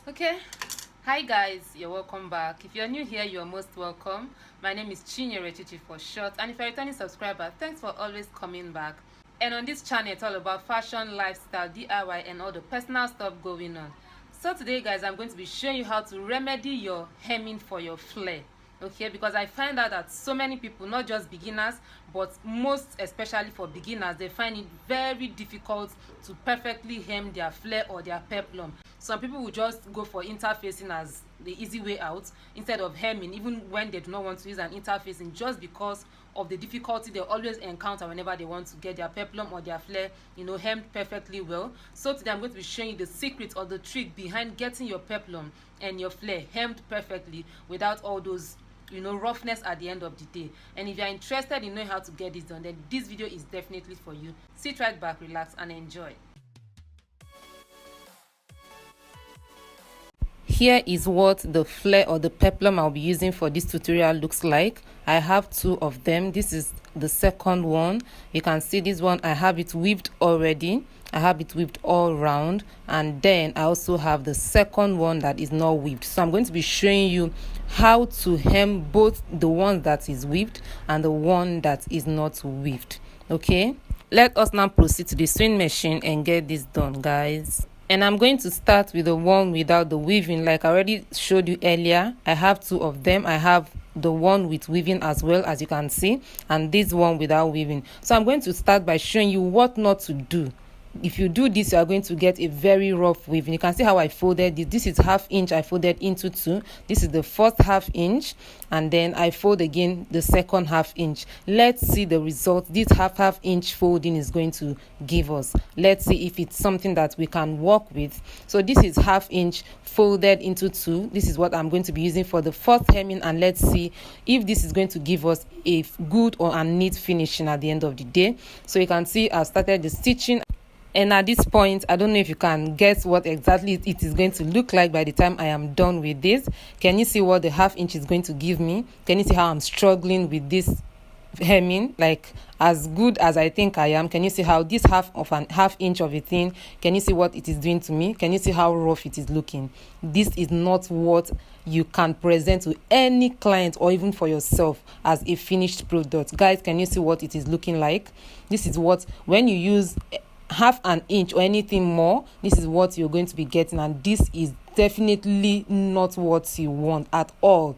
Okay, hi guys, you're welcome back. If you're new here, you're most welcome. My name is Chinyere Chichi for short, and if you're a returning subscriber, thanks for always coming back. And on this channel, it's all about fashion, lifestyle, DIY, and all the personal stuff going on. So today guys, I'm going to be showing you how to remedy your hemming for your flare. Okay, because I find out that so many people, not just beginners, but most especially for beginners, they find it very difficult to perfectly hem their flare or their peplum. Some people will just go for interfacing as the easy way out instead of hemming, even when they do not want to use an interfacing, just because of the difficulty they always encounter whenever they want to get their peplum or their flare, hemmed perfectly well. So today I'm going to be showing you the secret or the trick behind getting your peplum and your flare hemmed perfectly without all those roughness at the end of the day. And if you're interested in knowing how to get this done, then this video is definitely for you. Sit right back, relax, and enjoy. Here is what the flare or the peplum I'll be using for this tutorial looks like. I have two of them. This is the second one. You can see this one, I have it weaved already. I have it weaved all round, and then I also have the second one that is not weaved. So I'm going to be showing you how to hem both the one that is weaved and the one that is not weaved. Okay, let us now proceed to the sewing machine and get this done, guys. And I'm going to start with the one without the weaving. Like I already showed you earlier, I have two of them. I have the one with weaving as well, as you can see, and this one without weaving. So I'm going to start by showing you what not to do. If you do this, you are going to get a very rough weaving. You can see how I folded this. This is ½ inch I folded into two. This is the first ½ inch, and then I fold again the second ½ inch. Let's see the result this half inch folding is going to give us. Let's see if it's something that we can work with. So this is ½ inch folded into two. This is what I'm going to be using for the first hemming, and let's see if this is going to give us a good or a neat finishing at the end of the day. So you can see I've started the stitching. And at this point, I don't know if you can guess what exactly it is going to look like by the time I am done with this. Can you see what the ½ inch is going to give me? Can you see how I'm struggling with this hemming? Like, as good as I think I am, can you see how this ½ inch of a thing, can you see what it is doing to me? Can you see how rough it is looking? This is not what you can present to any client or even for yourself as a finished product. Guys, can you see what it is looking like? This is what, when you use ½ an inch or anything more, this is what you're going to be getting, and this is definitely not what you want at all.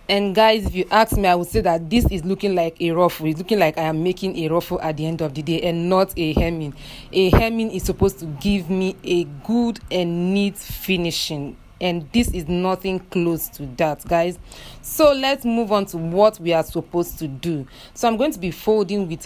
And guys, if you ask me, I would say that this is looking like a ruffle. It's looking like I am making a ruffle at the end of the day and not a hemming. A hemming is supposed to give me a good and neat finishing, and this is nothing close to that, guys. So let's move on to what we are supposed to do. So I'm going to be folding with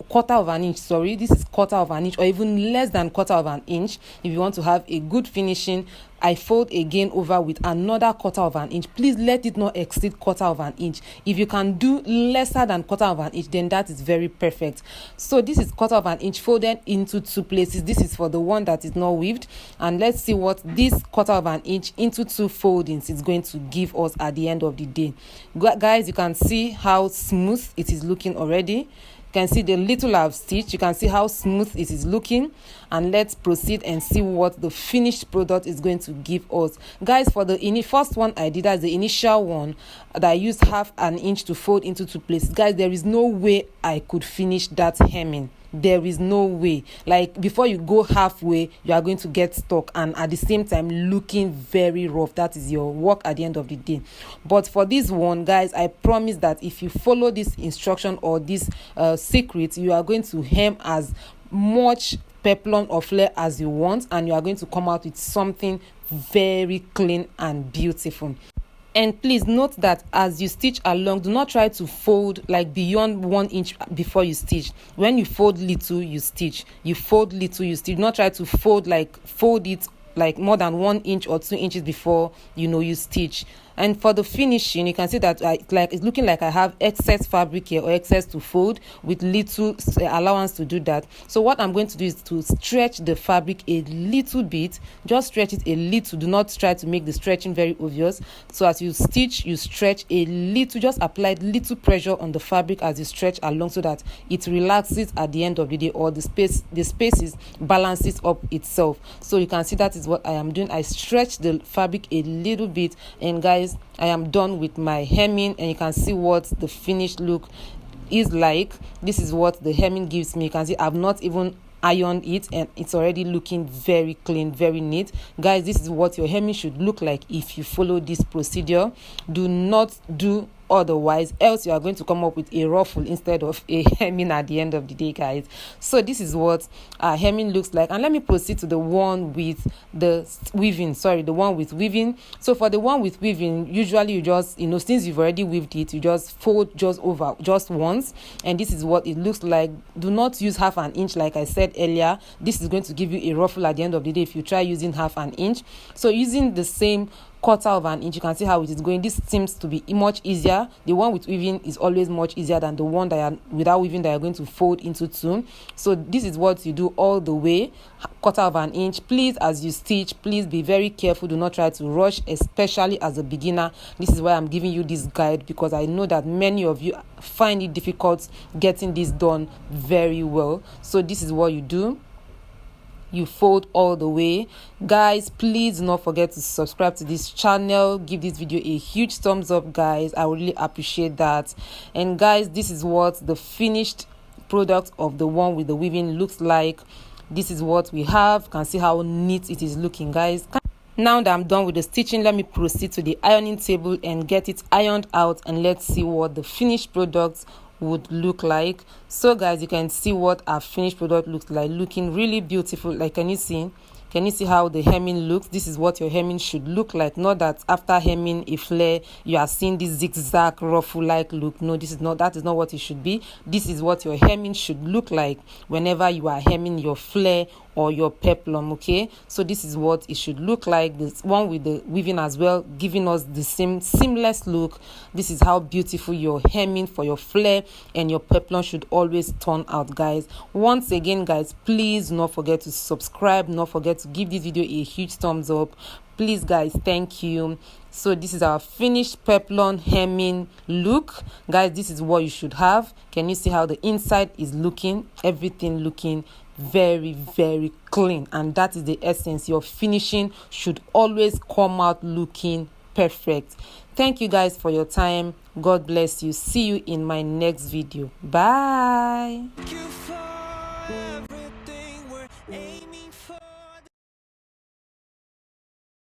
quarter of an inch. Sorry, this is quarter of an inch, or even less than quarter of an inch. If you want to have a good finishing, I fold again over with another quarter of an inch. Please let it not exceed quarter of an inch. If you can do lesser than quarter of an inch, then that is very perfect. So this is quarter of an inch folded into two places. This is for the one that is not weaved, and let's see what this quarter of an inch into two foldings is going to give us at the end of the day. Guys, you can see how smooth it is looking already. You can see the little I've stitched. You can see how smooth it is looking, and let's proceed and see what the finished product is going to give us. Guys, for the first one I did as the initial one that I used ½ an inch to fold into two places. Guys, there is no way I could finish that hemming. There is no way. Like, before you go halfway, you are going to get stuck, and at the same time looking very rough. That is your work at the end of the day. But for this one, guys, I promise that if you follow this instruction or this secret, you are going to hem as much peplum or flare as you want, and you are going to come out with something very clean and beautiful. And please note that as you stitch along, do not try to fold like beyond 1 inch before you stitch. When you fold little, you stitch. You fold little, you stitch. Do not try to fold it like more than 1 inch or 2 inches before you stitch. And for the finishing, you can see that it's looking like I have excess fabric here, or excess to fold, with little allowance to do that. So what I'm going to do is to stretch the fabric a little bit. Just stretch it a little. Do not try to make the stretching very obvious. So as you stitch, you stretch a little. Just apply little pressure on the fabric as you stretch along, so that it relaxes at the end of the day, or the spaces balances up itself. So you can see that is what I am doing. I stretch the fabric a little bit, and guys, I am done with my hemming, and you can see what the finished look is like. This is what the hemming gives me. You can see I've not even ironed it, and it's already looking very clean, very neat. Guys, this is what your hemming should look like if you follow this procedure. Do not do otherwise, else you are going to come up with a ruffle instead of a hemming at the end of the day, guys. So this is what our hemming looks like. And let me proceed to the one with the weaving. The one with weaving. So for the one with weaving, usually you just, since you've already weaved it, you just fold just once, and this is what it looks like. Do not use half an inch. Like I said earlier, this is going to give you a ruffle at the end of the day if you try using half an inch. So using the same quarter of an inch, you can see how it is going. This seems to be much easier. The one with weaving is always much easier than the one that without weaving that you're going to fold into two. So this is what you do all the way, quarter of an inch. Please, as you stitch, please be very careful. Do not try to rush, especially as a beginner. This is why I'm giving you this guide, because I know that many of you find it difficult getting this done very well. So this is what you do. You fold all the way. Guys, please do not forget to subscribe to this channel. Give this video a huge thumbs up, guys. I would really appreciate that. And guys, this is what the finished product of the one with the weaving looks like. This is what we have. You can see how neat it is looking, guys. Now that I'm done with the stitching, let me proceed to the ironing table and get it ironed out, and let's see what the finished product would look like. So guys, you can see what our finished product looks like, looking really beautiful. Like, can you see how the hemming looks? This is what your hemming should look like. Not that after hemming a flare you are seeing this zigzag ruffle like look. No, that is not what it should be. This is what your hemming should look like whenever you are hemming your flare or your peplum. Okay, so this is what it should look like. This one with the weaving as well, giving us the same seamless look. This is how beautiful your hemming for your flare and your peplum should always turn out, guys. Once again, guys, please do not forget to subscribe. Not forget to give this video a huge thumbs up, please, guys. Thank you. So this is our finished peplum hemming look, guys. This is what you should have. Can you see how the inside is looking? Everything looking very, very clean, and that is the essence. Your finishing should always come out looking perfect. Thank you, guys, for your time. God bless you. See you in my next video. Bye.